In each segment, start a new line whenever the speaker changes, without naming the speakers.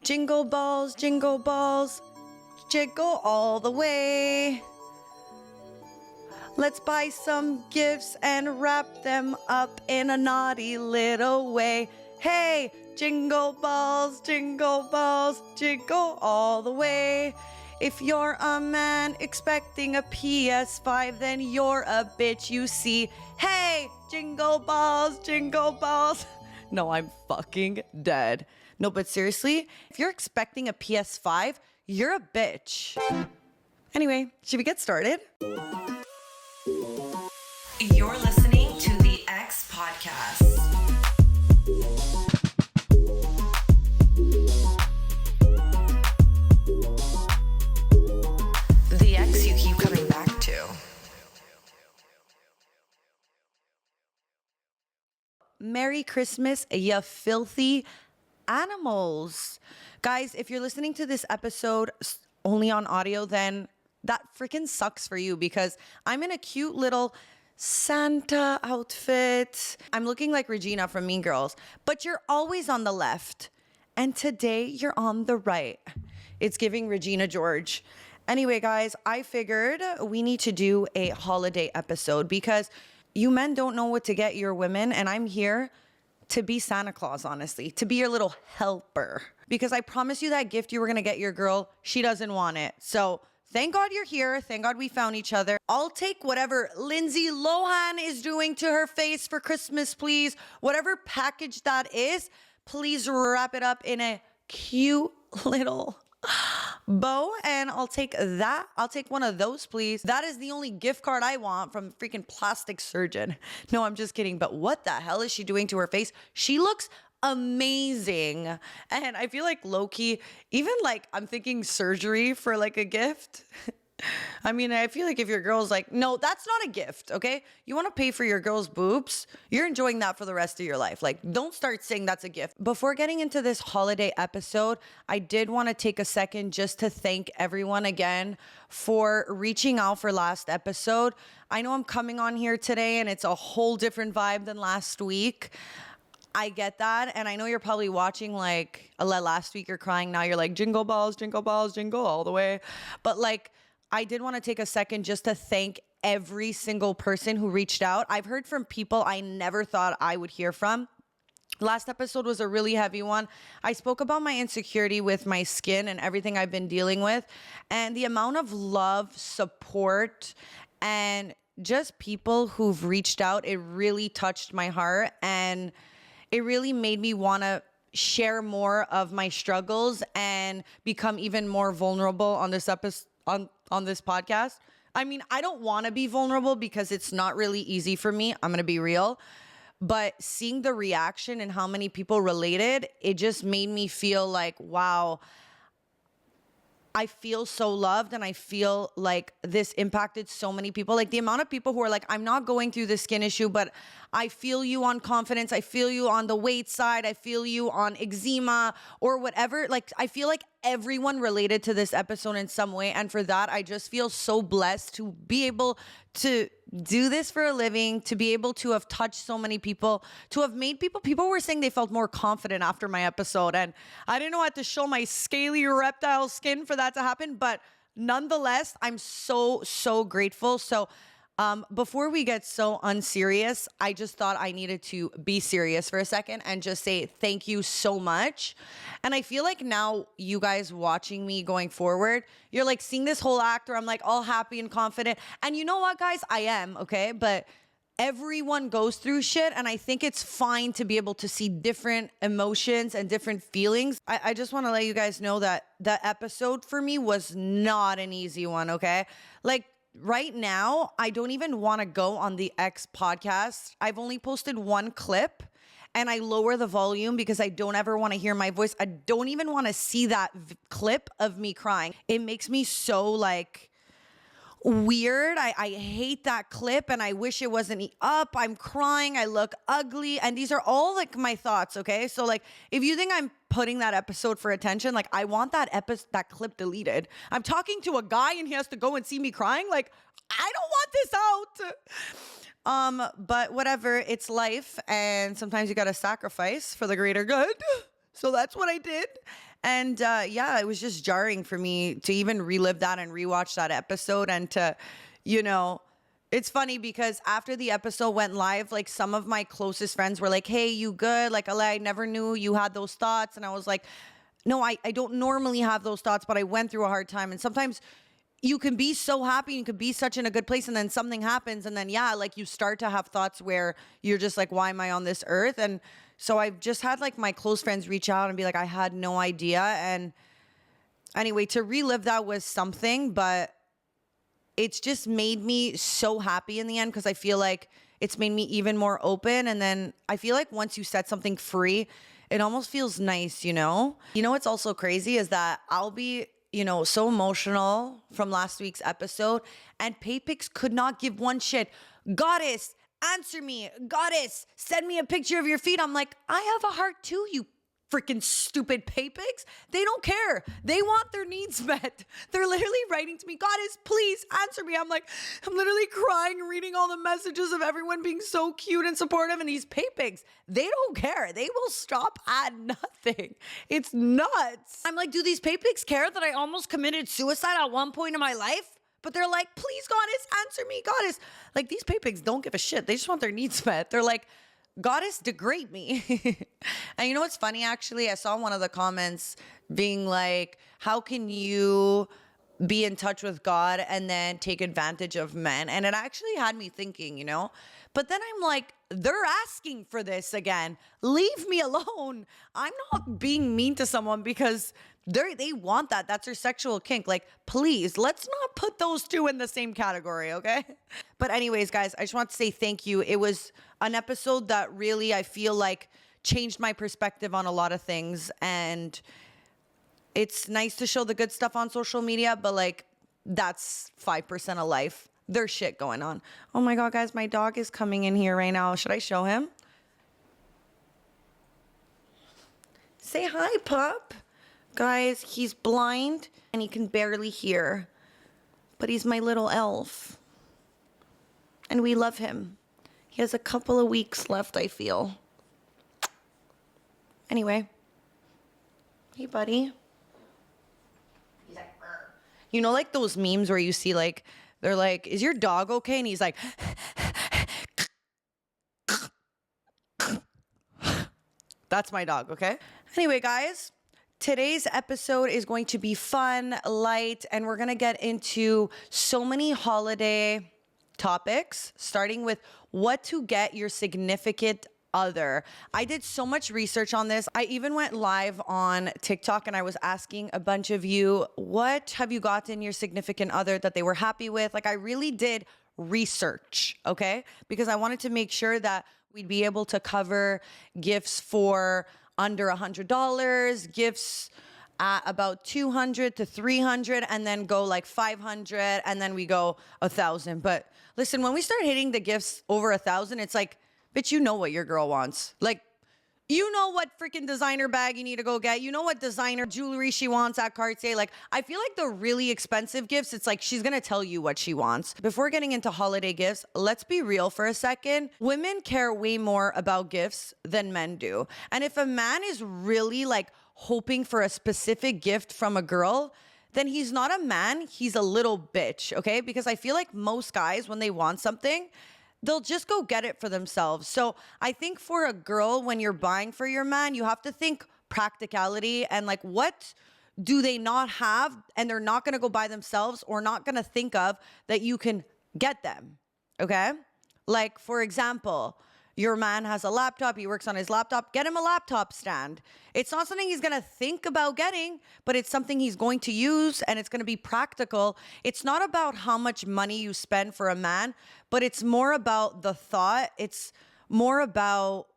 Jingle balls, jiggle all the way. Let's buy some gifts and wrap them up in a naughty little way. Hey, jingle balls, jiggle all the way. If you're a man expecting a PS5, then you're a bitch, you see. Hey, jingle balls. No, I'm fucking dead. No, but seriously, if you're expecting a PS5, you're a bitch. Anyway, should we get started?
You're listening to the X Podcast. The X you keep coming back to.
Merry Christmas, ya filthy animals. Guys, if you're listening to this episode only on audio, then that freaking sucks for you because I'm in a cute little Santa outfit. I'm looking like Regina from Mean Girls, but you're always on the left. And today you're on the right. It's giving Regina George. Anyway, guys, I figured we need to do a holiday episode because you men don't know what to get your women, and I'm here to be Santa Claus, honestly, to be your little helper. Because I promise you that gift you were gonna get your girl, she doesn't want it. So thank God you're here. Thank God we found each other. I'll take whatever Lindsay Lohan is doing to her face for Christmas, please. Whatever package that is, please wrap it up in a cute little bow, and I'll take that. I'll take one of those, please. That is the only gift card I want from freaking plastic surgeon. No, I'm just kidding. But what the hell is she doing to her face? She looks amazing. And I feel like low-key, even like I'm thinking surgery for like a gift. I mean, I feel like if your girl's like, no, that's not a gift, okay? You want to pay for your girl's boobs? You're enjoying that for the rest of your life. Like, don't start saying that's a gift. Before getting into this holiday episode, I did want to take a second just to thank everyone again for reaching out for last episode. I know I'm coming on here today and it's a whole different vibe than last week. I get that. And I know you're probably watching like last week you're crying. Now you're like, jingle balls, jingle all the way. But like, I did want to take a second just to thank every single person who reached out. I've heard from people I never thought I would hear from. Last episode was a really heavy one. I spoke about my insecurity with my skin and everything I've been dealing with. And the amount of love, support, and just people who've reached out, it really touched my heart. And it really made me want to share more of my struggles and become even more vulnerable on this episode. On this podcast. I mean, I don't want to be vulnerable because it's not really easy for me. I'm going to be real. But seeing the reaction and how many people related, it just made me feel like, wow, I feel so loved and I feel like this impacted so many people. Like the amount of people who are like, I'm not going through the skin issue, but I feel you on confidence. I feel you on the weight side. I feel you on eczema or whatever. Like, I feel like everyone related to this episode in some way. And for that, I just feel so blessed to be able to do this for a living, to be able to have touched so many people, to have made people were saying they felt more confident after my episode. And I didn't know I had to show my scaly reptile skin for that to happen. But nonetheless, I'm so grateful. So before we get so unserious, I just thought I needed to be serious for a second and just say thank you so much. And I feel like now you guys watching me going forward, you're like seeing this whole act where I'm like all happy and confident. And you know what, guys? I am, okay? But everyone goes through shit. And I think it's fine to be able to see different emotions and different feelings. I just want to let you guys know that the episode for me was not an easy one, okay? Like, right now, I don't even want to go on the X podcast. I've only posted one clip and I lower the volume because I don't ever want to hear my voice. I don't even want to see that clip of me crying. It makes me so like weird. I hate that clip and I wish it wasn't up. I'm crying. I look ugly. And these are all like my thoughts. Okay. So like, if you think I'm putting that episode for attention, like I want that clip deleted. I'm talking to a guy and he has to go and see me crying. Like, I don't want this out. But whatever, it's life. And sometimes you got to sacrifice for the greater good. So that's what I did. And yeah, it was just jarring for me to even relive that and rewatch that episode and to, you know, it's funny because after the episode went live, like some of my closest friends were like, hey, you good? Like, Ale, I never knew you had those thoughts. And I was like, no, I don't normally have those thoughts, but I went through a hard time. And sometimes you can be so happy, you could be such in a good place, and then something happens. And then, yeah, like you start to have thoughts where you're just like, why am I on this earth? And so I've just had like my close friends reach out and be like, I had no idea. And anyway, to relive that was something, but it's just made me so happy in the end because I feel like it's made me even more open. And then I feel like once you set something free, it almost feels nice, you know? You know what's also crazy is that I'll be, you know, so emotional from last week's episode and Paypix could not give one shit. Goddess, answer me. Goddess, send me a picture of your feet. I'm like, I have a heart too, you freaking stupid Paypix. They don't care. They want their needs met. They're literally writing to me, Goddess, please answer me. I'm like, I'm literally crying, reading all the messages of everyone being so cute and supportive. And these Paypix, they don't care. They will stop at nothing. It's nuts. I'm like, do these Paypix care that I almost committed suicide at one point in my life? But they're like, please, Goddess, answer me, Goddess. Like, these Paypix don't give a shit. They just want their needs met. They're like, Goddess, degrade me. And you know what's funny, actually? I saw one of the comments being like, how can you be in touch with God and then take advantage of men? And it actually had me thinking, you know? But then I'm like, they're asking for this again. Leave me alone. I'm not being mean to someone because they want that. That's their sexual kink. Like, please, let's not put those two in the same category, okay? But anyways, guys, I just want to say thank you. It was an episode that really, I feel like, changed my perspective on a lot of things. And it's nice to show the good stuff on social media, but like, that's 5% of life. There's shit going on. Oh my God, guys, my dog is coming in here right now. Should I show him? Say hi, pup. Guys, he's blind and he can barely hear, but he's my little elf. And we love him. He has a couple of weeks left, I feel. Anyway. Hey, buddy. He's like, "Brr." You know, like those memes where you see like, they're like, is your dog okay? And he's like, that's my dog, okay? Anyway, guys, today's episode is going to be fun, light, and we're going to get into so many holiday topics, starting with what to get your significant other. I did so much research on this. I even went live on TikTok and I was asking a bunch of you, what have you gotten your significant other that they were happy with? Like, I really did research, okay? Because I wanted to make sure that we'd be able to cover gifts for under $100, gifts at about 200 to 300, and then go like 500, and then we go 1,000. But listen, when we start hitting the gifts over 1,000, it's like, bitch, you know what your girl wants. Like, you know what freaking designer bag you need to go get. You know what designer jewelry she wants at Cartier. Like, I feel like the really expensive gifts, it's like she's gonna tell you what she wants. Before getting into holiday gifts, let's be real for a second. Women care way more about gifts than men do. And if a man is really like hoping for a specific gift from a girl, then he's not a man, he's a little bitch, okay? Because I feel like most guys, when they want something, they'll just go get it for themselves. So I think for a girl, when you're buying for your man, you have to think practicality and like, what do they not have and they're not gonna go buy themselves or not gonna think of that you can get them, okay? Like, for example, your man has a laptop, he works on his laptop, get him a laptop stand. It's not something he's gonna think about getting, but it's something he's going to use and it's gonna be practical. It's not about how much money you spend for a man, but it's more about the thought. It's more about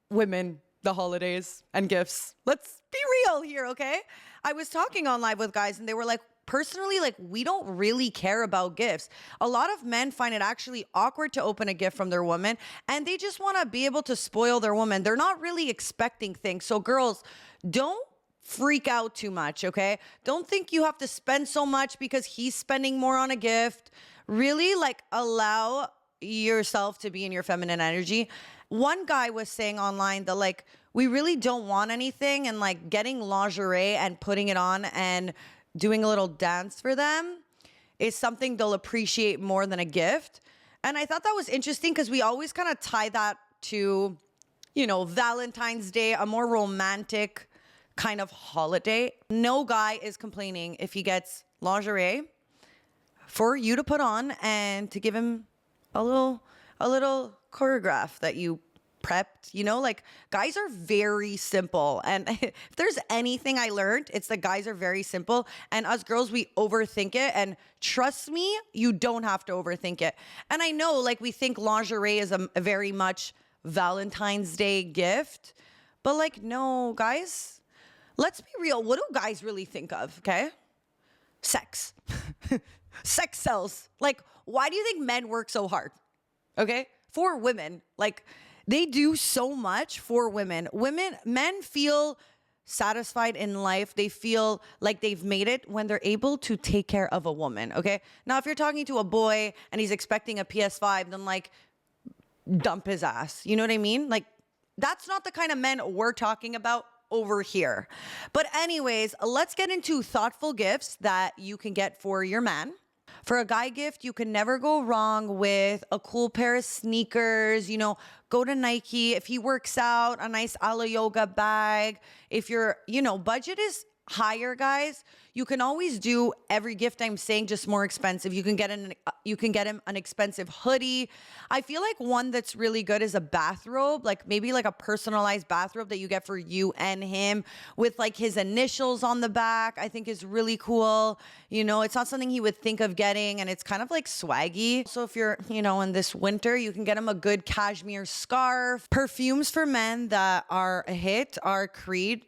women, the holidays, and gifts. Let's be real here, okay? I was talking on live with guys and they were like, personally, like, we don't really care about gifts. A lot of men find it actually awkward to open a gift from their woman and they just want to be able to spoil their woman. They're not really expecting things. So girls, don't freak out too much, okay? Don't think you have to spend so much because he's spending more on a gift. Really, like, allow yourself to be in your feminine energy. One guy was saying online that, like, we really don't want anything, and like getting lingerie and putting it on and doing a little dance for them is something they'll appreciate more than a gift. And I thought that was interesting because we always kind of tie that to, you know, Valentine's Day, a more romantic kind of holiday. No guy is complaining if he gets lingerie for you to put on and to give him a little choreograph that you prepped, you know, like guys are very simple. And if there's anything I learned, it's that guys are very simple, and us girls, we overthink it. And trust me, you don't have to overthink it. And I know like we think lingerie is a very much Valentine's Day gift, but like, no, guys, let's be real. What do guys really think of? Okay. Sex. Sex sells. Like, why do you think men work so hard? Okay. For women, like, they do so much for women. Men feel satisfied in life. They feel like they've made it when they're able to take care of a woman, okay? Now, if you're talking to a boy and he's expecting a PS5, then like dump his ass. You know what I mean? Like, that's not the kind of men we're talking about over here. But anyways, let's get into thoughtful gifts that you can get for your man. For a guy gift, you can never go wrong with a cool pair of sneakers. You know, go to Nike. If he works out, a nice Ala Yoga bag. If your, you know, budget is higher, guys, you can always do every gift I'm saying, just more expensive. You can get him an expensive hoodie. I feel like one that's really good is a bathrobe, like maybe like a personalized bathrobe that you get for you and him with like his initials on the back. I think is really cool. You know, it's not something he would think of getting, and it's kind of like swaggy. So if you're, you know, in this winter, you can get him a good cashmere scarf. Perfumes for men that are a hit are Creed,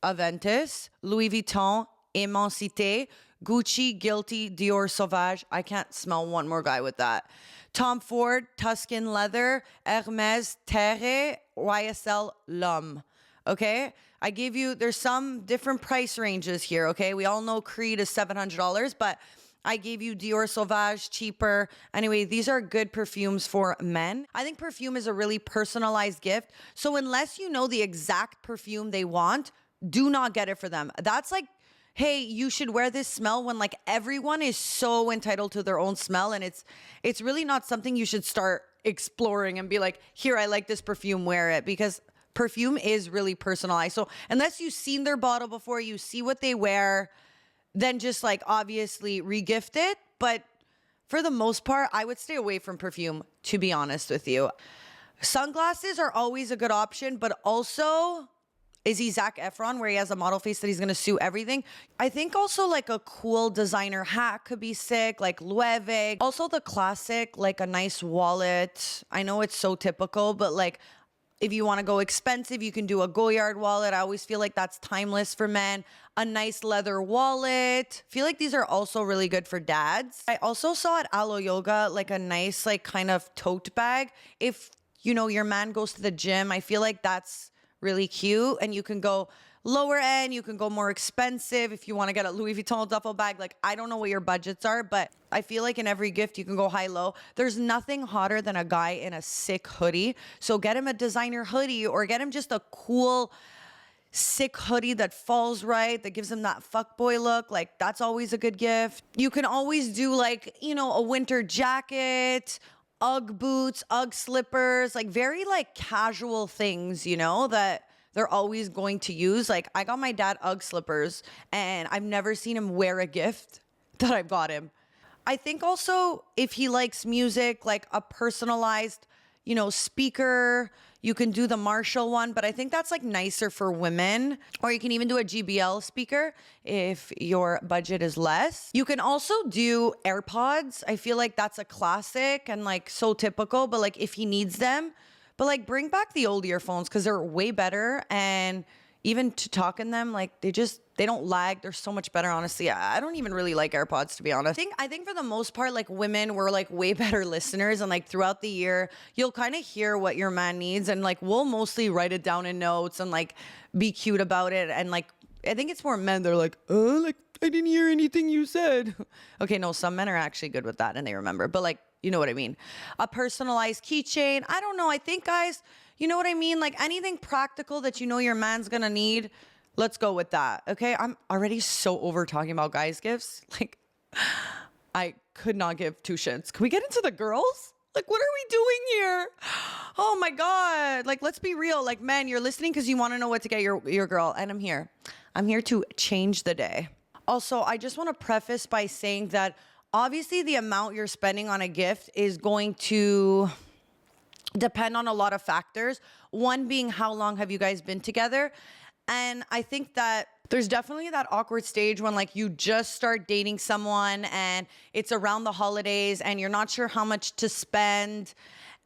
Aventus, Louis Vuitton, Immensité, Gucci, Guilty, Dior Sauvage. I can't smell one more guy with that. Tom Ford, Tuscan Leather, Hermes, Terre, YSL, L'Homme. Okay? I gave you, there's some different price ranges here, okay? We all know Creed is $700, but I gave you Dior Sauvage, cheaper. Anyway, these are good perfumes for men. I think perfume is a really personalized gift. So unless you know the exact perfume they want, do not get it for them. That's like, hey, you should wear this smell, when like everyone is so entitled to their own smell, and it's really not something you should start exploring and be like, here, I like this perfume, wear it, because perfume is really personalized. So unless you've seen their bottle before, you see what they wear, then just like obviously regift it. But for the most part, I would stay away from perfume, to be honest with you. Sunglasses are always a good option, but also, is he Zac Efron, where he has a model face that he's going to sue everything? I think also like a cool designer hat could be sick, like Loewe. Also the classic, like a nice wallet. I know it's so typical, but like if you want to go expensive, you can do a Goyard wallet. I always feel like that's timeless for men. A nice leather wallet. I feel like these are also really good for dads. I also saw at Alo Yoga like a nice like kind of tote bag. If, you know, your man goes to the gym, I feel like that's really cute. And you can go lower end, you can go more expensive if you want to get a Louis Vuitton duffel bag. Like, I don't know what your budgets are, but I feel like in every gift you can go high low. There's nothing hotter than a guy in a sick hoodie. So get him a designer hoodie, or get him just a cool sick hoodie that falls right, that gives him that fuckboy look. Like, that's always a good gift. You can always do like, you know, a winter jacket, Ugg boots, Ugg slippers, like very like casual things, you know, that they're always going to use. Like, I got my dad Ugg slippers and I've never seen him wear a gift that I bought him. I think also if he likes music, like a personalized, you know, speaker, you can do the Marshall one, but I think that's like nicer for women. Or you can even do a JBL speaker if your budget is less. You can also do AirPods. I feel like that's a classic and like so typical, but like if he needs them, but like bring back the old earphones because they're way better. And even to talk in them, like they don't lag. They're so much better, honestly. I don't even really like AirPods, to be honest. I think for the most part, like women, we're like way better listeners. And like throughout the year, you'll kind of hear what your man needs. And like, we'll mostly write it down in notes and like be cute about it. And like, I think it's more men. They're like, oh, like I didn't hear anything you said. Okay, no, some men are actually good with that and they remember. But like, you know what I mean? A personalized keychain. I don't know. I think, guys, you know what I mean? Like anything practical that you know your man's gonna need, let's go with that. Okay. I'm already so over talking about guys' gifts. Like, I could not give two shits. Can we get into the girls? Like, what are we doing here? Oh my God. Like, let's be real. Like, men, you're listening because you want to know what to get your girl. And I'm here. I'm here to change the day. Also, I just want to preface by saying that obviously the amount you're spending on a gift is going to depend on a lot of factors. One being, how long have you guys been together? And I think that there's definitely that awkward stage when like you just start dating someone and it's around the holidays and you're not sure how much to spend.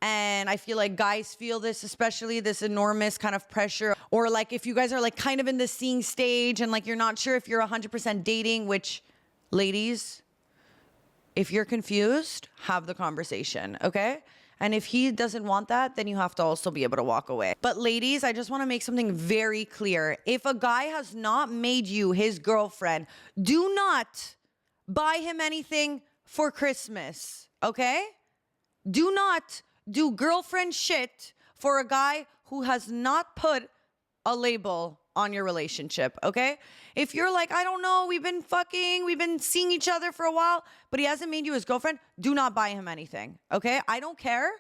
And I feel like guys feel this, especially this enormous kind of pressure. Or like if you guys are like kind of in the seeing stage and like you're not sure if you're 100% dating, which, ladies, if you're confused, have the conversation, okay? And if he doesn't want that, then you have to also be able to walk away. But ladies, I just want to make something very clear. If a guy has not made you his girlfriend, do not buy him anything for Christmas, okay? Do not do girlfriend shit for a guy who has not put a label on your relationship, okay? If you're like, I don't know, we've been seeing each other for a while, but he hasn't made you his girlfriend, do not buy him anything, okay? I don't care.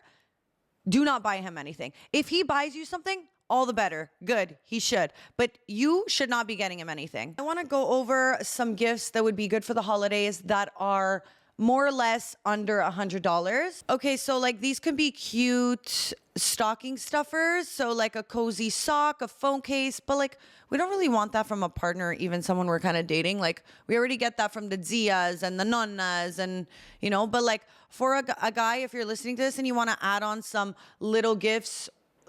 Do not buy him anything. If he buys you something, all the better. Good, he should. But you should not be getting him anything. I want to go over some gifts that would be good for the holidays that are more or less under $100. Okay, so like these could be cute stocking stuffers. So like a cozy sock, a phone case, but like we don't really want that from a partner, even someone we're kind of dating. Like we already get that from the Zias and the Nonnas and, you know, but like for a guy, if you're listening to this and you want to add on some little gifts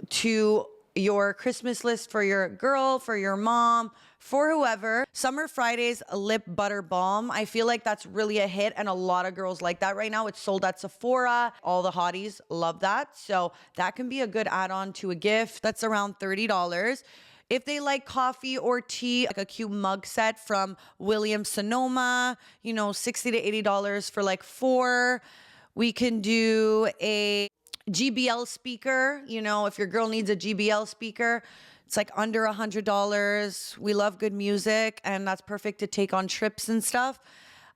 to your Christmas list for your girl, for your mom, for whoever. Summer Fridays lip butter balm. I feel like that's really a hit and a lot of girls like that right now. It's sold at Sephora. All the hotties love that. So that can be a good add-on to a gift. That's around $30. If they like coffee or tea, like a cute mug set from Williams Sonoma, you know, $60 to $80 for like 4. We can do a GBL speaker, you know, if your girl needs a GBL speaker, it's like under $100. We love good music and that's perfect to take on trips and stuff.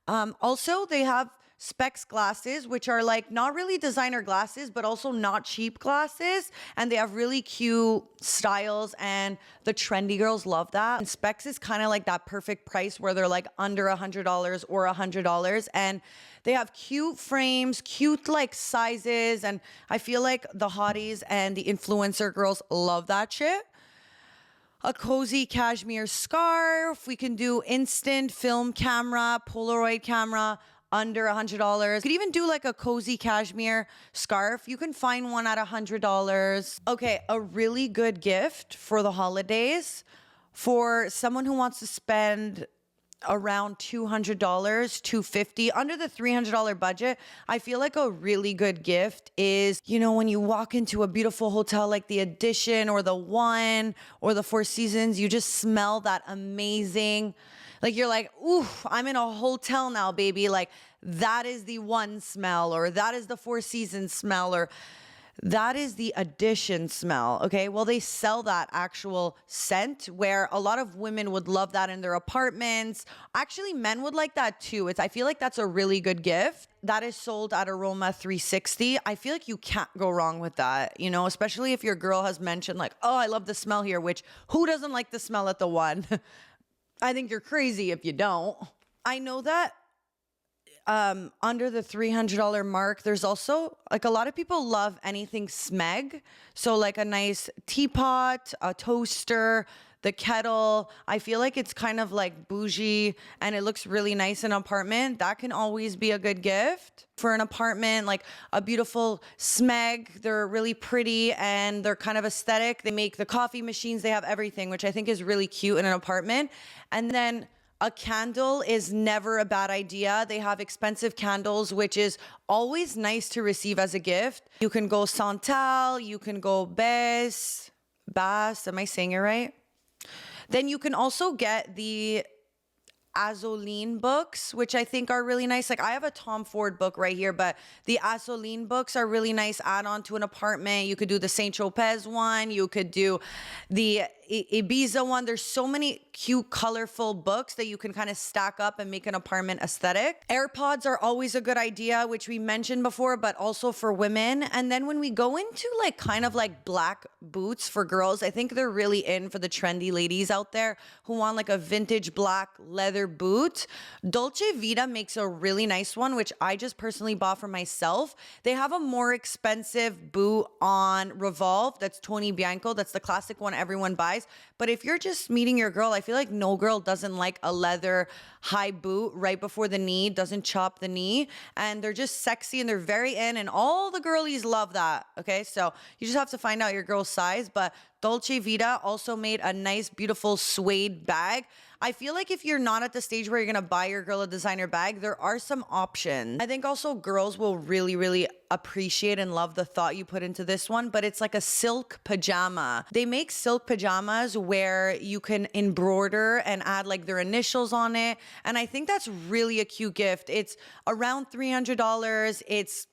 Also, they have Specs glasses, which are like not really designer glasses, but also not cheap glasses. And they have really cute styles and the trendy girls love that. And Specs is kind of like that perfect price where they're like under $100 or $100. And they have cute frames, cute like sizes. And I feel like the hotties and the influencer girls love that shit. A cozy cashmere scarf. We can do instant film camera, Polaroid camera, under $100. Could even do like a cozy cashmere scarf. You can find one at $100. Okay, a really good gift for the holidays for someone who wants to spend around $200, $250, under the $300 budget. I feel like a really good gift is, you know, when you walk into a beautiful hotel like the Edition or the One or the Four Seasons, you just smell that amazing, like you're like, ooh, I'm in a hotel now, baby. Like that is the One smell, or that is the Four Seasons smell, or that is the Edition smell. Okay. Well, they sell that actual scent where a lot of women would love that in their apartments. Actually, men would like that too. I feel like that's a really good gift. That is sold at Aroma 360. I feel like you can't go wrong with that, you know, especially if your girl has mentioned like, oh, I love the smell here, which who doesn't like the smell at the One? I think you're crazy if you don't. I know that under the $300 mark, there's also like a lot of people love anything smeg. So like a nice teapot, a toaster, the kettle. I feel like it's kind of like bougie and it looks really nice in an apartment. That can always be a good gift for an apartment, like a beautiful smeg. They're really pretty and they're kind of aesthetic. They make the coffee machines. They have everything, which I think is really cute in an apartment. And then a candle is never a bad idea. They have expensive candles, which is always nice to receive as a gift. You can go Santal, you can go Bass, am I saying it right? Then you can also get the Azoline books, which I think are really nice. Like I have a Tom Ford book right here, but the Azoline books are really nice add-on to an apartment. You could do the Saint Tropez one. You could do the Ibiza one. There's so many cute, colorful books that you can kind of stack up and make an apartment aesthetic. AirPods are always a good idea, which we mentioned before, but also for women. And then when we go into like kind of like black boots for girls, I think they're really in for the trendy ladies out there who want like a vintage black leather boot. Dolce Vita makes a really nice one, which I just personally bought for myself. They have a more expensive boot on Revolve. That's Tony Bianco. That's the classic one everyone buys. But if you're just meeting your girl, I feel like no girl doesn't like a leather high boot right before the knee, doesn't chop the knee. And they're just sexy and they're very in, and all the girlies love that. Okay, so you just have to find out your girl's size. But Dolce Vita also made a nice, beautiful suede bag. I feel like if you're not at the stage where you're gonna buy your girl a designer bag, there are some options. I think also girls will really, really appreciate and love the thought you put into this one, but it's like a silk pajama. They make silk pajamas where you can embroider and add like their initials on it. And I think that's really a cute gift. It's around $300. It's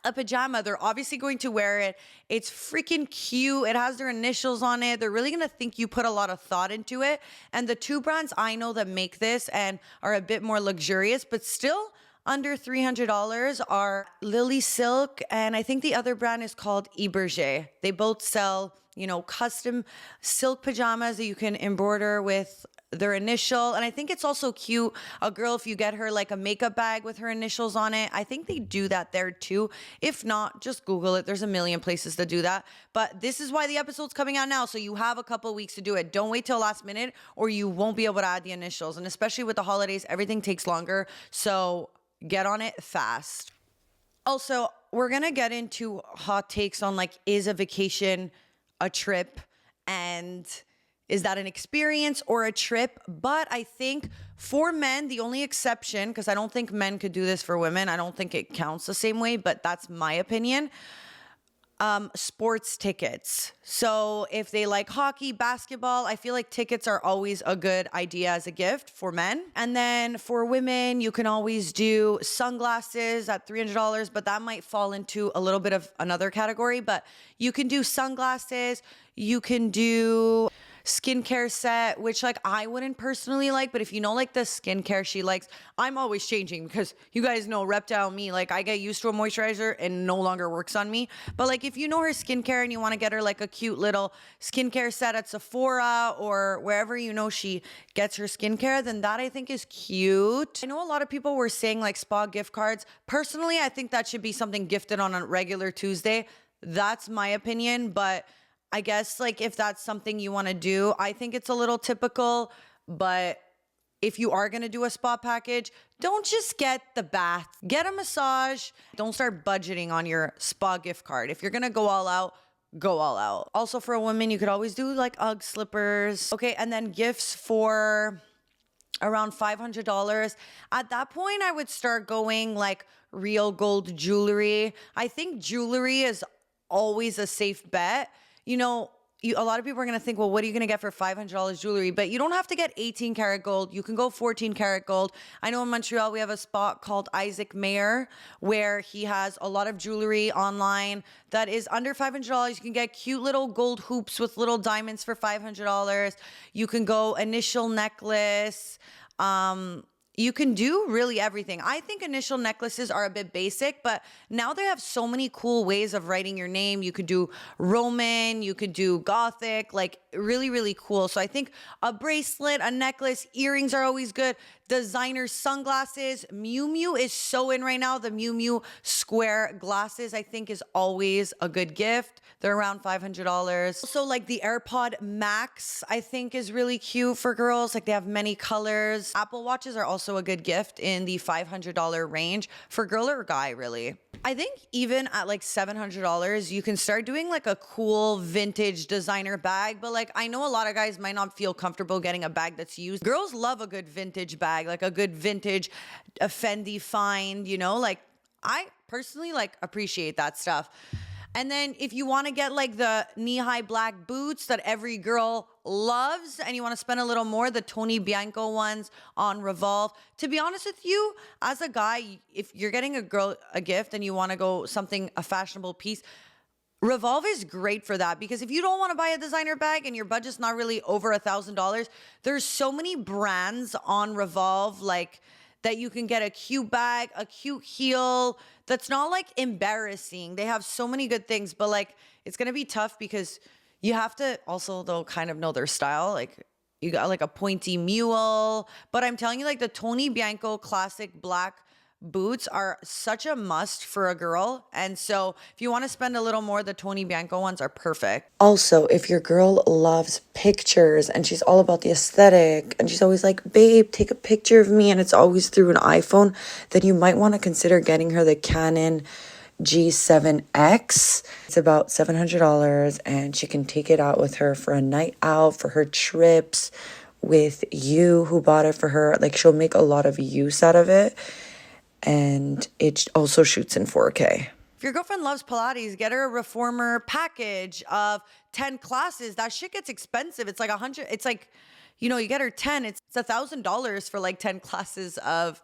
a pajama. They're obviously going to wear it. It's freaking cute. It has their initials on it. They're really going to think you put a lot of thought into it. And the two brands I know that make this and are a bit more luxurious, but still under $300 are Lily Silk. And I think the other brand is called Iberge. They both sell, you know, custom silk pajamas that you can embroider with their initial. And I think it's also cute, a girl, if you get her like a makeup bag with her initials on it. I think they do that there too. If not, just Google it. There's a million places to do that. But this is why the episode's coming out now, so you have a couple weeks to do it. Don't wait till last minute or you won't be able to add the initials. And especially with the holidays, everything takes longer. So get on it fast. Also, we're gonna get into hot takes on like, is a vacation a trip? And is that an experience or a trip? But I think for men, the only exception, because I don't think men could do this for women, I don't think it counts the same way, but that's my opinion, sports tickets. So if they like hockey, basketball, I feel like tickets are always a good idea as a gift for men. And then for women, you can always do sunglasses at $300, but that might fall into a little bit of another category. But you can do sunglasses, you can do skincare set, which like I wouldn't personally like, but if you know like the skincare she likes, I'm always changing because you guys know Reptile me, like I get used to a moisturizer and no longer works on me. But like if you know her skincare and you want to get her like a cute little skincare set at Sephora or wherever you know she gets her skincare, then that I think is cute. I know a lot of people were saying like spa gift cards. Personally, I think that should be something gifted on a regular Tuesday. That's my opinion, but I guess like if that's something you want to do, I think it's a little typical. But if you are going to do a spa package, don't just get the bath, get a massage. Don't start budgeting on your spa gift card. If you're going to go all out, go all out. Also for a woman, you could always do like UGG slippers. Okay, and then gifts for around $500. At that point, I would start going like real gold jewelry. I think jewelry is always a safe bet. You know, a lot of people are going to think, well, what are you going to get for $500 jewelry? But you don't have to get 18 karat gold. You can go 14 karat gold. I know in Montreal, we have a spot called Isaac Mayer where he has a lot of jewelry online that is under $500. You can get cute little gold hoops with little diamonds for $500. You can go initial necklace. You can do really everything. I think initial necklaces are a bit basic, but now they have so many cool ways of writing your name. You could do Roman, you could do Gothic, like really, really cool. So I think a bracelet, a necklace, earrings are always good. Designer sunglasses. Miu Miu is so in right now. The Miu Miu square glasses, I think, is always a good gift. They're around $500. Also, like the AirPod Max, I think is really cute for girls. Like they have many colors. Apple Watches are also a good gift in the $500 range for girl or guy, really. I think even at like $700, you can start doing like a cool vintage designer bag. But like, I know a lot of guys might not feel comfortable getting a bag that's used. Girls love a good vintage bag, like a good vintage Fendi find, you know, like I personally like appreciate that stuff. And then if you want to get like the knee-high black boots that every girl loves and you want to spend a little more, the Tony Bianco ones on Revolve. To be honest with you, as a guy, if you're getting a girl a gift and you want to go something, a fashionable piece, Revolve is great for that, because if you don't want to buy a designer bag and your budget's not really over $1,000, there's so many brands on Revolve like that you can get a cute bag, a cute heel that's not like embarrassing. They have so many good things, but like it's going to be tough because you have to also though kind of know their style. Like you got like a pointy mule, but I'm telling you, like the Tony Bianco classic black boots are such a must for a girl. And so if you want to spend a little more, the Tony Bianco ones are perfect. Also, if your girl loves pictures and she's all about the aesthetic and she's always like, babe, take a picture of me, and it's always through an iPhone, then you might want to consider getting her the Canon G7X. It's about $700 and she can take it out with her for a night out, for her trips with you who bought it for her. Like she'll make a lot of use out of it. And it also shoots in 4K. If your girlfriend loves Pilates, get her a reformer package of 10 classes. That shit gets expensive. It's like 100. It's like, you get her 10. It's $1,000 for like 10 classes of,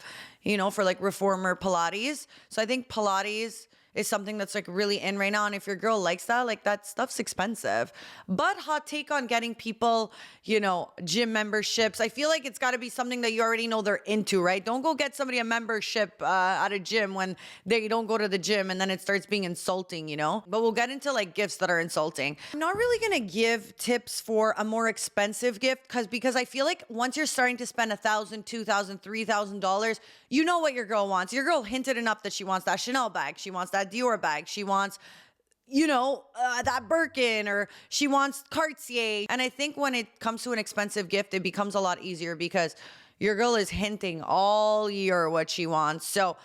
for like reformer Pilates. So I think Pilates is something that's like really in right now. And if your girl likes that, like that stuff's expensive. But hot take on getting people, gym memberships. I feel like it's got to be something that you already know they're into, right? Don't go get somebody a membership at a gym when they don't go to the gym and then it starts being insulting, But we'll get into like gifts that are insulting. I'm not really going to give tips for a more expensive gift because I feel like once you're starting to spend $1,000, $2,000, $3,000, you know what your girl wants. Your girl hinted enough that she wants that Chanel bag. She wants that Dior bag. She wants, that Birkin, or she wants Cartier. And I think when it comes to an expensive gift, it becomes a lot easier because your girl is hinting all year what she wants. So,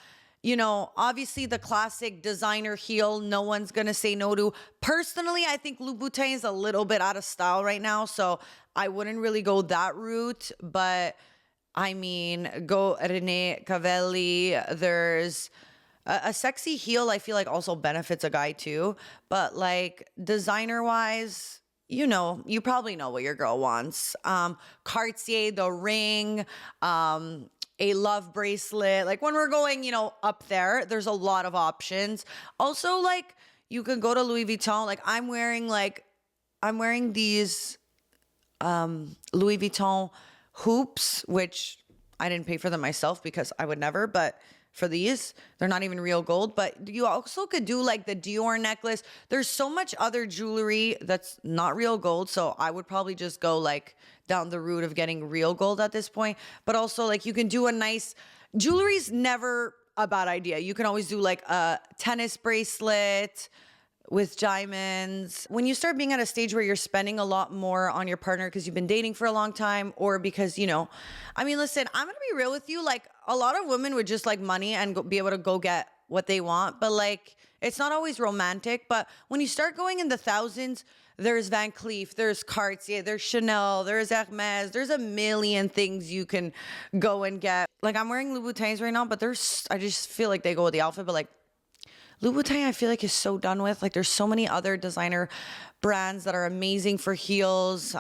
obviously the classic designer heel, no one's going to say no to. Personally, I think Louboutin is a little bit out of style right now. So I wouldn't really go that route, but I mean, go René Cavelli. There's a sexy heel, I feel like also benefits a guy too. But like designer wise, you probably know what your girl wants. Cartier, the ring, a love bracelet. Like when we're going, up there's a lot of options. Also, like you can go to Louis Vuitton. Like I'm wearing these Louis Vuitton hoops, which I didn't pay for them myself because I would never, but for these, they're not even real gold. But you also could do like the Dior necklace. There's so much other jewelry that's not real gold, so I would probably just go like down the route of getting real gold at this point. But also like you can do a nice, jewelry's never a bad idea. You can always do like a tennis bracelet with diamonds. When you start being at a stage where you're spending a lot more on your partner because you've been dating for a long time, or because, listen, I'm going to be real with you. Like a lot of women would just like money and be able to go get what they want. But like, it's not always romantic. But when you start going in the thousands, there's Van Cleef, there's Cartier, there's Chanel, there's Hermes, there's a million things you can go and get. Like I'm wearing Louboutins right now, but I just feel like they go with the outfit. But like, Louboutin, I feel like is so done with. Like there's so many other designer brands that are amazing for heels.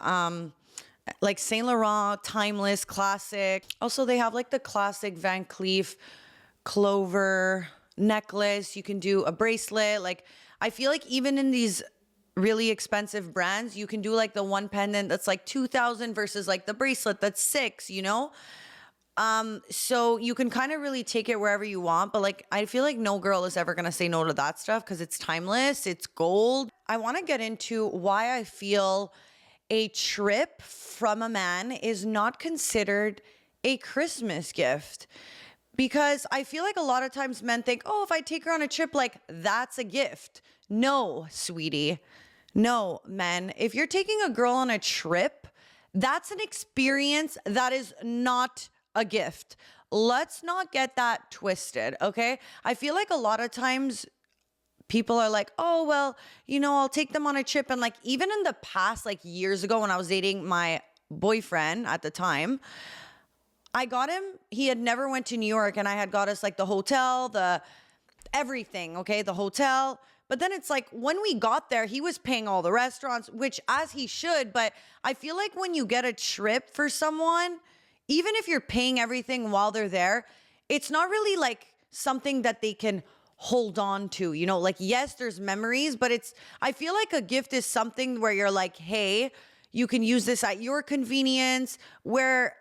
Like Saint Laurent, timeless, classic. Also, they have like the classic Van Cleef Clover necklace. You can do a bracelet. Like I feel like even in these really expensive brands, you can do like the one pendant that's like 2,000 versus like the bracelet that's 6, So you can kind of really take it wherever you want. But like, I feel like no girl is ever going to say no to that stuff because it's timeless. It's gold. I want to get into why I feel a trip from a man is not considered a Christmas gift. Because I feel like a lot of times men think, oh, if I take her on a trip, like that's a gift. No, sweetie. No, men. If you're taking a girl on a trip, that's an experience that is not a gift. Let's not get that twisted, okay? I feel like a lot of times people are like, oh, well, I'll take them on a trip. And like, even in the past, like years ago when I was dating my boyfriend at the time, I got him, he had never went to New York, and I had got us like the hotel, the everything, okay? The hotel, But then it's like when we got there, he was paying all the restaurants, which as he should. But I feel like when you get a trip for someone, even if you're paying everything while they're there, it's not really like something that they can hold on to, you know, like, yes, there's memories, but I feel like a gift is something where you're like, hey, you can use this at your convenience, where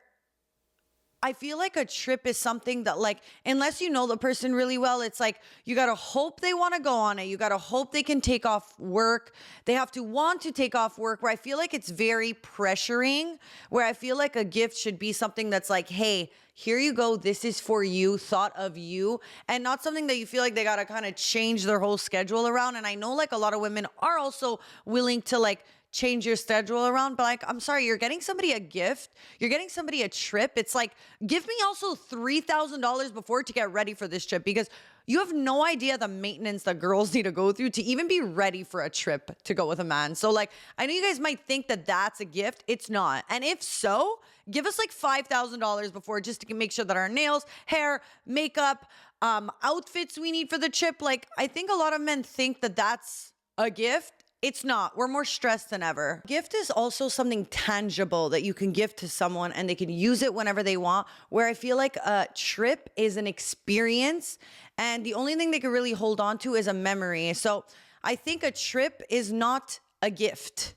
I feel like a trip is something that, like, unless you know the person really well, it's like you got to hope they want to go on it. You got to hope they can take off work. They have to want to take off work, where I feel like it's very pressuring, where I feel like a gift should be something that's like, hey, here you go. This is for you, thought of you, and not something that you feel like they got to kind of change their whole schedule around. And I know like a lot of women are also willing to like change your schedule around, but like, I'm sorry, you're getting somebody a gift, you're getting somebody a trip. It's like, give me also $3,000 before to get ready for this trip, because you have no idea the maintenance that girls need to go through to even be ready for a trip to go with a man. So like, I know you guys might think that that's a gift. It's not. And if so, give us like $5,000 before, just to make sure that our nails, hair, makeup, outfits we need for the trip. Like, I think a lot of men think that that's a gift. It's not. We're more stressed than ever. Gift is also something tangible that you can give to someone and they can use it whenever they want, where I feel like a trip is an experience and the only thing they can really hold on to is a memory. So I think a trip is not a gift.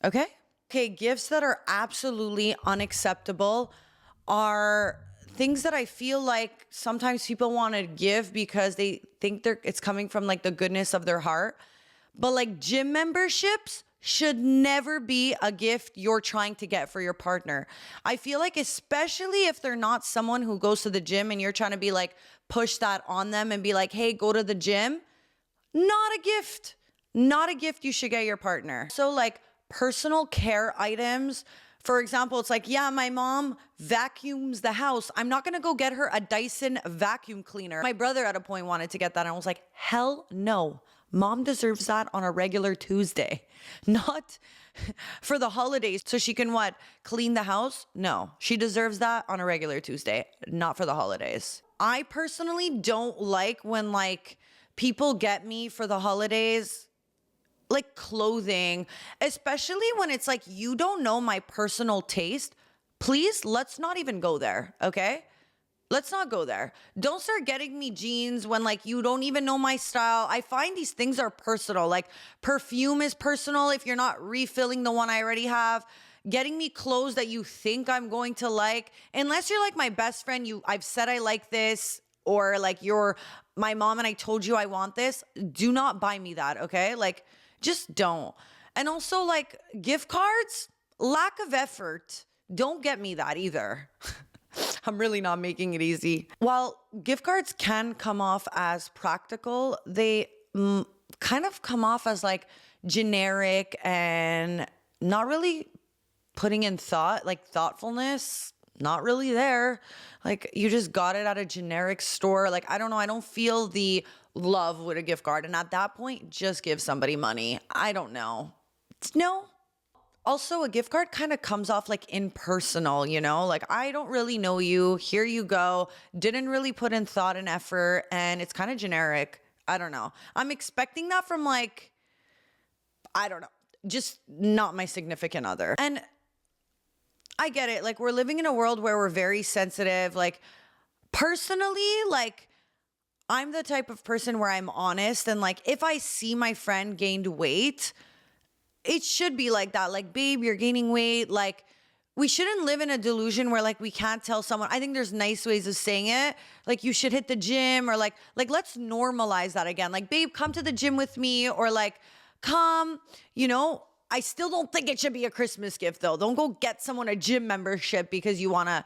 Okay? Okay, gifts that are absolutely unacceptable are things that I feel like sometimes people want to give because they think it's coming from like the goodness of their heart. But like gym memberships should never be a gift you're trying to get for your partner. I feel like, especially if they're not someone who goes to the gym and you're trying to be like, push that on them and be like, hey, go to the gym. Not a gift. Not a gift you should get your partner. So like personal care items. For example, it's like, yeah, my mom vacuums the house. I'm not going to go get her a Dyson vacuum cleaner. My brother at a point wanted to get that. And I was like, hell no. Mom deserves that on a regular Tuesday, not for the holidays. So she can what? Clean the house? No, she deserves that on a regular Tuesday, not for the holidays. I personally don't like when like people get me for the holidays like clothing, especially when it's like, you don't know my personal taste. Please, let's not even go there, okay? Let's not go there. Don't start getting me jeans when like you don't even know my style. I find these things are personal. Like perfume is personal if you're not refilling the one I already have. Getting me clothes that you think I'm going to like, unless you're like my best friend, I've said I like this, or like you're my mom and I told you I want this. Do not buy me that, okay? Like just don't. And also like gift cards, lack of effort. Don't get me that either. I'm really not making it easy. While gift cards can come off as practical, they kind of come off as like generic and not really putting in thought, like thoughtfulness, not really there. Like you just got it at a generic store. Like, I don't know. I don't feel the love with a gift card. And at that point, just give somebody money. I don't know. No. Also, a gift card kind of comes off like impersonal, you know? Like, I don't really know you. Here you go. Didn't really put in thought and effort, and it's kind of generic. I don't know. I'm expecting that from like, I don't know, just not my significant other. And I get it. Like, we're living in a world where we're very sensitive. Like, personally, like, I'm the type of person where I'm honest. And like, if I see my friend gained weight, it should be like that. Like, babe, you're gaining weight. Like, we shouldn't live in a delusion where like we can't tell someone. I think there's nice ways of saying it. Like, you should hit the gym, or like let's normalize that again. Like, babe, come to the gym with me, or like, come, you know. I still don't think it should be a Christmas gift though. Don't go get someone a gym membership because you want to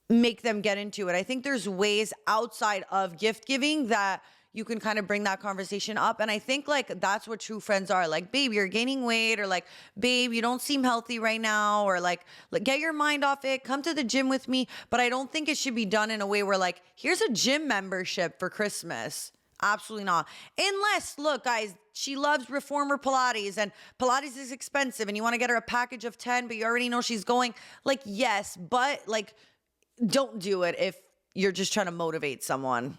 make them get into it. I think there's ways outside of gift giving that you can kind of bring that conversation up. And I think like that's what true friends are. Like, babe, you're gaining weight, or like, babe, you don't seem healthy right now, or like get your mind off it. Come to the gym with me. But I don't think it should be done in a way where like, here's a gym membership for Christmas. Absolutely not. Unless, look, guys, she loves reformer Pilates and Pilates is expensive and you want to get her a package of 10, but you already know she's going. Like, yes, but like, don't do it if you're just trying to motivate someone.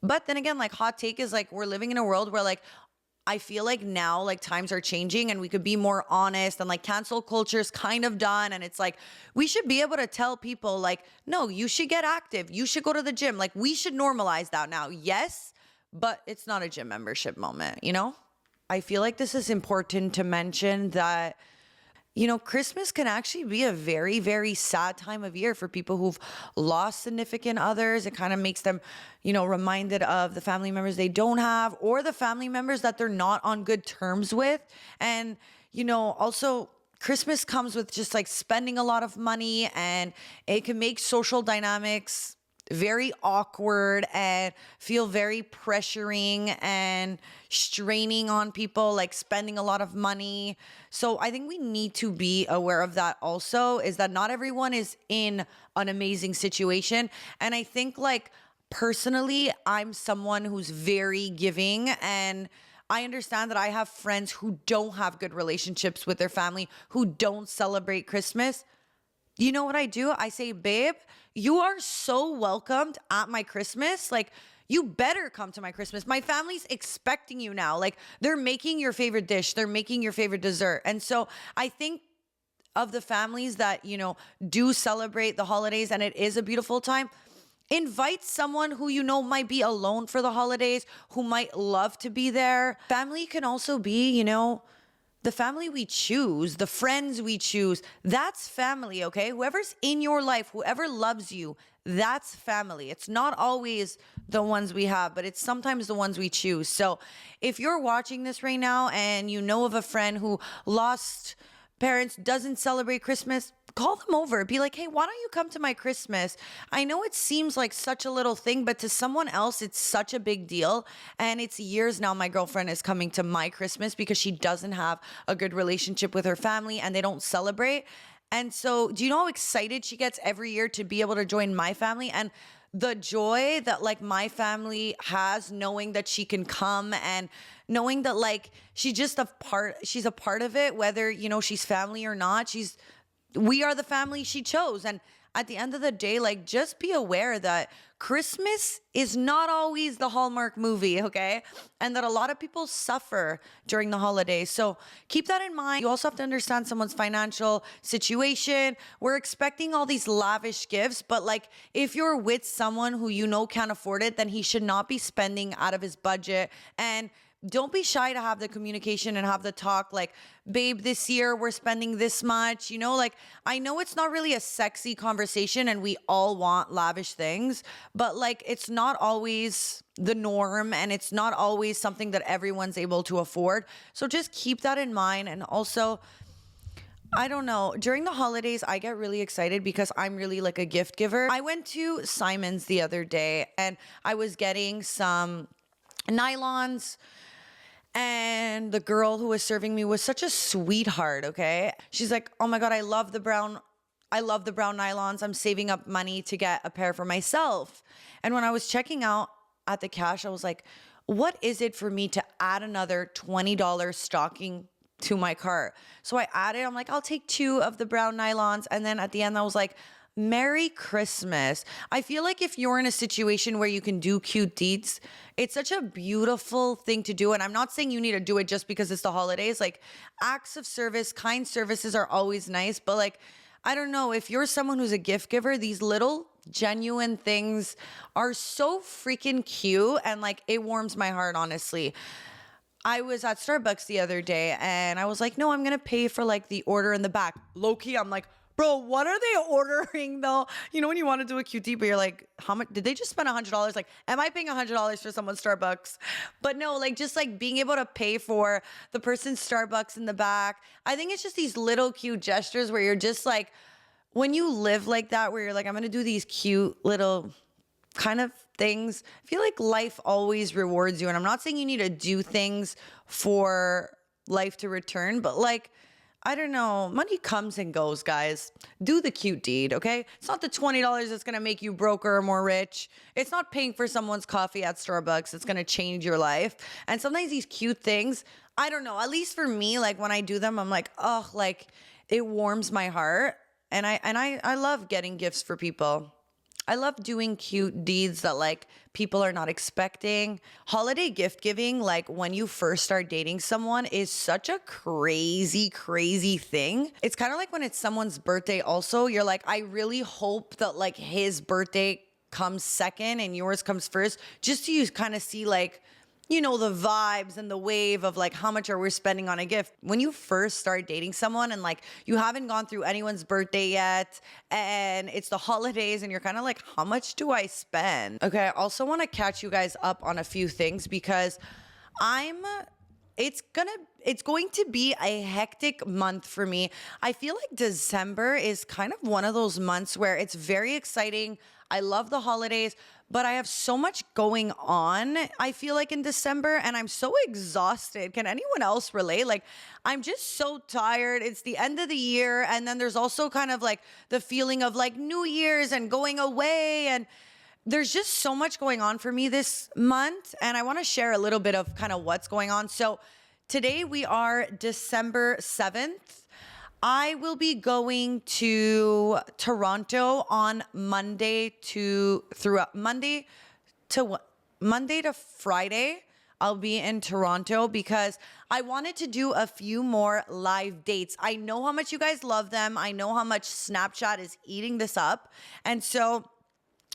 But then again, like hot take is like we're living in a world where like I feel like now like times are changing and we could be more honest and like cancel culture is kind of done. And it's like we should be able to tell people like, no, you should get active. You should go to the gym. Like we should normalize that now. Yes, but it's not a gym membership moment, you know? I feel like this is important to mention that Christmas can actually be a very, very sad time of year for people who've lost significant others. It kind of makes them, reminded of the family members they don't have or the family members that they're not on good terms with. And, also Christmas comes with just like spending a lot of money and it can make social dynamics very awkward and feel very pressuring and straining on people, like spending a lot of money. So I think we need to be aware of that also, is that not everyone is in an amazing situation. And I think like personally, I'm someone who's very giving, and I understand that I have friends who don't have good relationships with their family, who don't celebrate Christmas. You know what I do? I say, babe, you are so welcomed at my Christmas. Like, you better come to my Christmas. My family's expecting you now. Like, they're making your favorite dish. They're making your favorite dessert. And so I think of the families that, do celebrate the holidays and it is a beautiful time. Invite someone who might be alone for the holidays, who might love to be there. Family can also be, the family we choose, the friends we choose, that's family, okay? Whoever's in your life, whoever loves you, that's family. It's not always the ones we have, but it's sometimes the ones we choose. So if you're watching this right now and you know of a friend who lost parents, doesn't celebrate Christmas, call them over. Be like, hey, why don't you come to my Christmas? I know it seems like such a little thing, but to someone else, it's such a big deal. And it's years now my girlfriend is coming to my Christmas because she doesn't have a good relationship with her family and they don't celebrate. And so do you know how excited she gets every year to be able to join my family? And the joy that like my family has knowing that she can come and knowing that like she's a part of it, whether, she's family or not, we are the family she chose. And at the end of the day, like, just be aware that Christmas is not always the Hallmark movie, okay? And that a lot of people suffer during the holidays. So keep that in mind. You also have to understand someone's financial situation. We're expecting all these lavish gifts, but like, if you're with someone who can't afford it, then he should not be spending out of his budget. And don't be shy to have the communication and have the talk like, babe, this year we're spending this much, like I know it's not really a sexy conversation and we all want lavish things, but like it's not always the norm and it's not always something that everyone's able to afford. So just keep that in mind. And also, I don't know, during the holidays, I get really excited because I'm really like a gift giver. I went to Simon's the other day and I was getting some nylons. And the girl who was serving me was such a sweetheart, okay? She's like, oh my God, I love the brown nylons. I'm saving up money to get a pair for myself. And when I was checking out at the cash, I was like, what is it for me to add another $20 stocking to my cart? So I added, I'm like, I'll take 2 of the brown nylons. And then at the end, I was like, Merry Christmas. I feel like if you're in a situation where you can do cute deeds, it's such a beautiful thing to do. And I'm not saying you need to do it just because it's the holidays. Like, acts of service, kind services are always nice. But like, I don't know, if you're someone who's a gift giver, these little genuine things are so freaking cute. And like, it warms my heart, honestly. I was at Starbucks the other day and I was like, no, I'm going to pay for like the order in the back. Low key, I'm like, bro, what are they ordering though? When you want to do a QT, but you're like, how much did they just spend $100? Like, am I paying $100 for someone's Starbucks? But no, like just like being able to pay for the person's Starbucks in the back. I think it's just these little cute gestures where you're just like, when you live like that, where you're like, I'm going to do these cute little kind of things. I feel like life always rewards you. And I'm not saying you need to do things for life to return, but like, I don't know. Money comes and goes, guys. Do the cute deed, okay? It's not the $20 that's going to make you broker or more rich. It's not paying for someone's coffee at Starbucks that's going to change your life. And sometimes these cute things, I don't know, at least for me, like when I do them, I'm like, oh, like it warms my heart. And I love getting gifts for people. I love doing cute deeds that like people are not expecting. Holiday gift giving, like when you first start dating someone, is such a crazy, crazy thing. It's kind of like when it's someone's birthday also, you're like, I really hope that like his birthday comes second and yours comes first, just so you kind of see like, you know, the vibes and the wave of like how much are we spending on a gift. When you first start dating someone and like you haven't gone through anyone's birthday yet and it's the holidays and you're kind of like, how much do I spend? Okay, I also want to catch you guys up on a few things because it's going to be a hectic month for me. I feel like December is kind of one of those months where it's very exciting. I love the holidays, but I have so much going on, I feel like, in December, and I'm so exhausted. Can anyone else relate? Like, I'm just so tired. It's the end of the year, and then there's also kind of like the feeling of like New Year's and going away, and there's just so much going on for me this month, and I want to share a little bit of kind of what's going on. So today we are December 7th. I will be going to Toronto on Monday to Friday. I'll be in Toronto because I wanted to do a few more live dates. I know how much you guys love them. I know how much Snapchat is eating this up. And so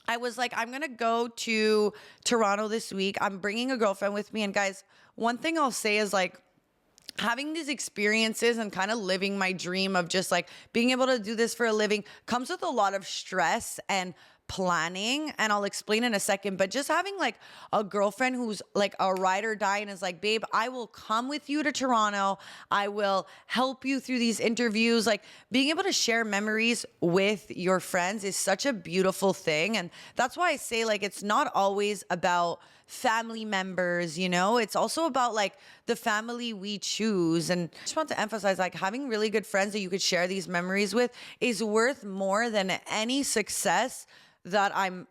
I was like, I'm going to go to Toronto this week. I'm bringing a girlfriend with me. And guys, one thing I'll say is like, having these experiences and kind of living my dream of just like being able to do this for a living comes with a lot of stress and planning, and I'll explain in a second. But just having like a girlfriend who's like a ride or die and is like, babe, I will come with you to Toronto. I will help you through these interviews. Like being able to share memories with your friends is such a beautiful thing. And that's why I say like it's not always about family members, you know, it's also about like the family we choose. And I just want to emphasize like having really good friends that you could share these memories with is worth more than any success that I'm,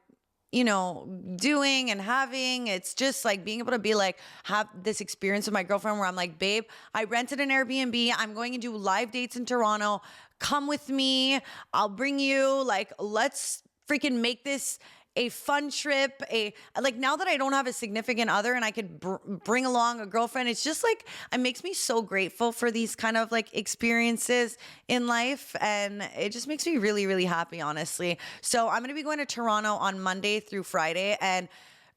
you know, doing and having. It's just like being able to be like, have this experience with my girlfriend where I'm like, babe, I rented an Airbnb. I'm going to do live dates in Toronto. Come with me. I'll bring you. Like, let's freaking make this a fun trip. Like now that I don't have a significant other and I could bring along a girlfriend, it's just like, it makes me so grateful for these kind of like experiences in life. And it just makes me really, really happy, honestly. So I'm going to be going to Toronto on Monday through Friday. And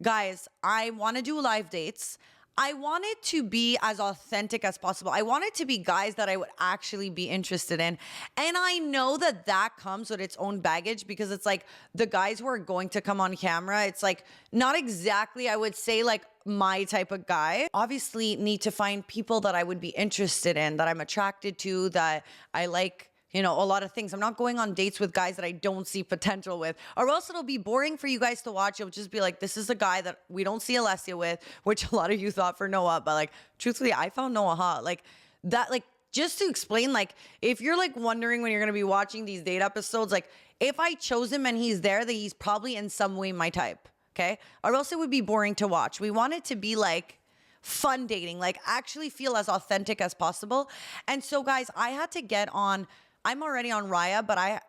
guys, I want to do live dates. I want it to be as authentic as possible. I want it to be guys that I would actually be interested in. And I know that that comes with its own baggage because it's like the guys who are going to come on camera, it's like not exactly, I would say, like my type of guy. Obviously need to find people that I would be interested in, that I'm attracted to, that I like, you know, a lot of things. I'm not going on dates with guys that I don't see potential with, or else it'll be boring for you guys to watch. It'll just be like, this is a guy that we don't see Alessia with, which a lot of you thought for Noah, but like, truthfully, I found Noah hot. Like that, like, just to explain, like, if you're like wondering when you're going to be watching these date episodes, like if I chose him and he's there, then he's probably in some way my type. Okay. Or else it would be boring to watch. We want it to be like fun dating, like actually feel as authentic as possible. And so guys, I had to get on, I'm already on Raya, but I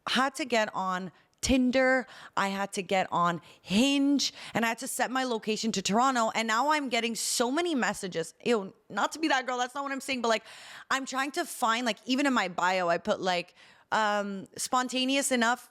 had to get on Tinder. I had to get on Hinge, and I had to set my location to Toronto. And now I'm getting so many messages. Ew, not to be that girl. That's not what I'm saying. But like, I'm trying to find, like, even in my bio, I put like, spontaneous enough.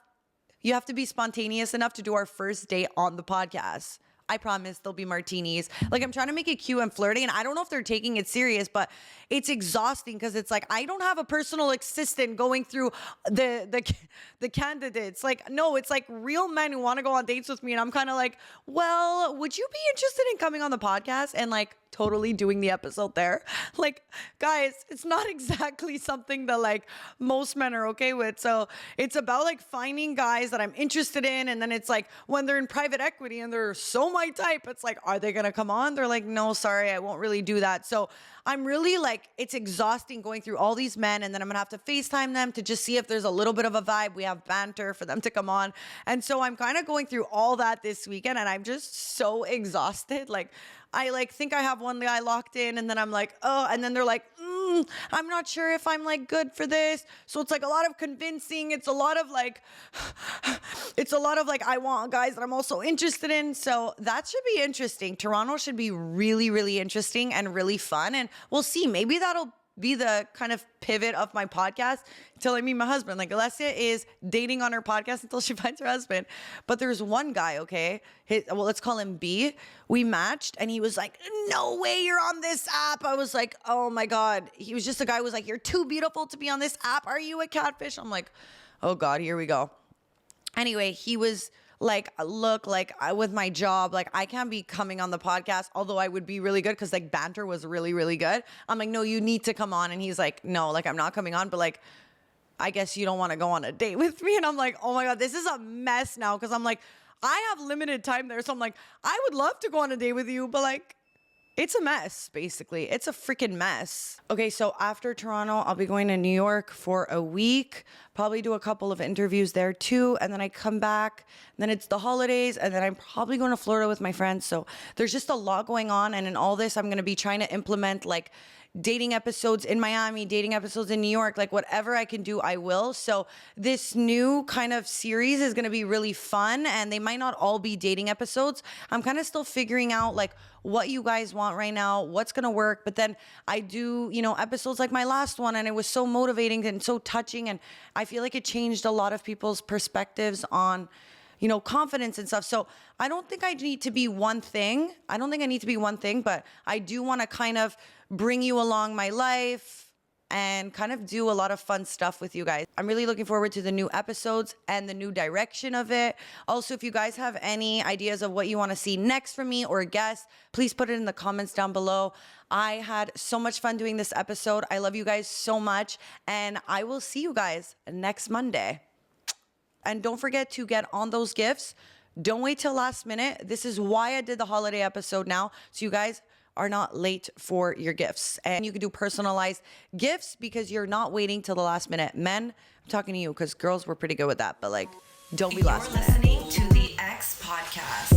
You have to be spontaneous enough to do our first date on the podcast. I promise there'll be martinis. Like, I'm trying to make it cute and flirty, and I don't know if they're taking it serious, but it's exhausting because it's like I don't have a personal assistant going through the candidates. Like, no, it's like real men who want to go on dates with me, and I'm kind of like, well, would you be interested in coming on the podcast and like totally doing the episode there? Like, guys, it's not exactly something that like most men are okay with. So it's about like finding guys that I'm interested in, and then it's like when they're in private equity and they're so my type, it's like, are they gonna come on? They're like, no, sorry, I won't really do that. So I'm really like, it's exhausting going through all these men, and then I'm gonna have to FaceTime them to just see if there's a little bit of a vibe. We have banter for them to come on. And so I'm kind of going through all that this weekend, and I'm just so exhausted. Like, I like think I have one guy locked in, and then I'm like, oh, and then they're like, I'm not sure if I'm like good for this. So it's like a lot of convincing. It's a lot of like, I want guys that I'm also interested in. So that should be interesting. Toronto should be really, really interesting and really fun. And we'll see. Maybe that'll be the kind of pivot of my podcast until I meet my husband. Like Alessia is dating on her podcast until she finds her husband. But there's one guy, okay? Let's call him B. We matched and he was like, no way you're on this app. I was like, oh my God. He was just a guy who was like, you're too beautiful to be on this app. Are you a catfish? I'm like, oh God, here we go. Anyway, he was like, look, like with my job, like I can't be coming on the podcast, although I would be really good because like banter was really, really good. I'm like, no, you need to come on. And he's like, no, like I'm not coming on, but like, I guess you don't want to go on a date with me. And I'm like, oh my God, this is a mess now. Cause I'm like, I have limited time there. So I'm like, I would love to go on a date with you, but like, it's a mess, basically. It's a freaking mess. Okay, so after Toronto, I'll be going to New York for a week, probably do a couple of interviews there too, and then I come back, and then it's the holidays, and then I'm probably going to Florida with my friends. So there's just a lot going on, and in all this, I'm going to be trying to implement like dating episodes in Miami, dating episodes in New York, like whatever I can do, I will. So this new kind of series is going to be really fun, and they might not all be dating episodes. I'm kind of still figuring out like what you guys want right now, what's going to work. But then I do, episodes like my last one, and it was so motivating and so touching. And I feel like it changed a lot of people's perspectives on confidence and stuff. So I don't think I need to be one thing. But I do want to kind of bring you along my life and kind of do a lot of fun stuff with you guys. I'm really looking forward to the new episodes and the new direction of it. Also, if you guys have any ideas of what you want to see next from me or guests, please put it in the comments down below. I had so much fun doing this episode. I love you guys so much, and I will see you guys next Monday. And don't forget to get on those gifts. Don't wait till last minute. This is why I did the holiday episode now, so you guys are not late for your gifts. And you can do personalized gifts because you're not waiting till the last minute. Men, I'm talking to you because girls were pretty good with that, but like, don't be last minute.
You're listening to the X Podcast.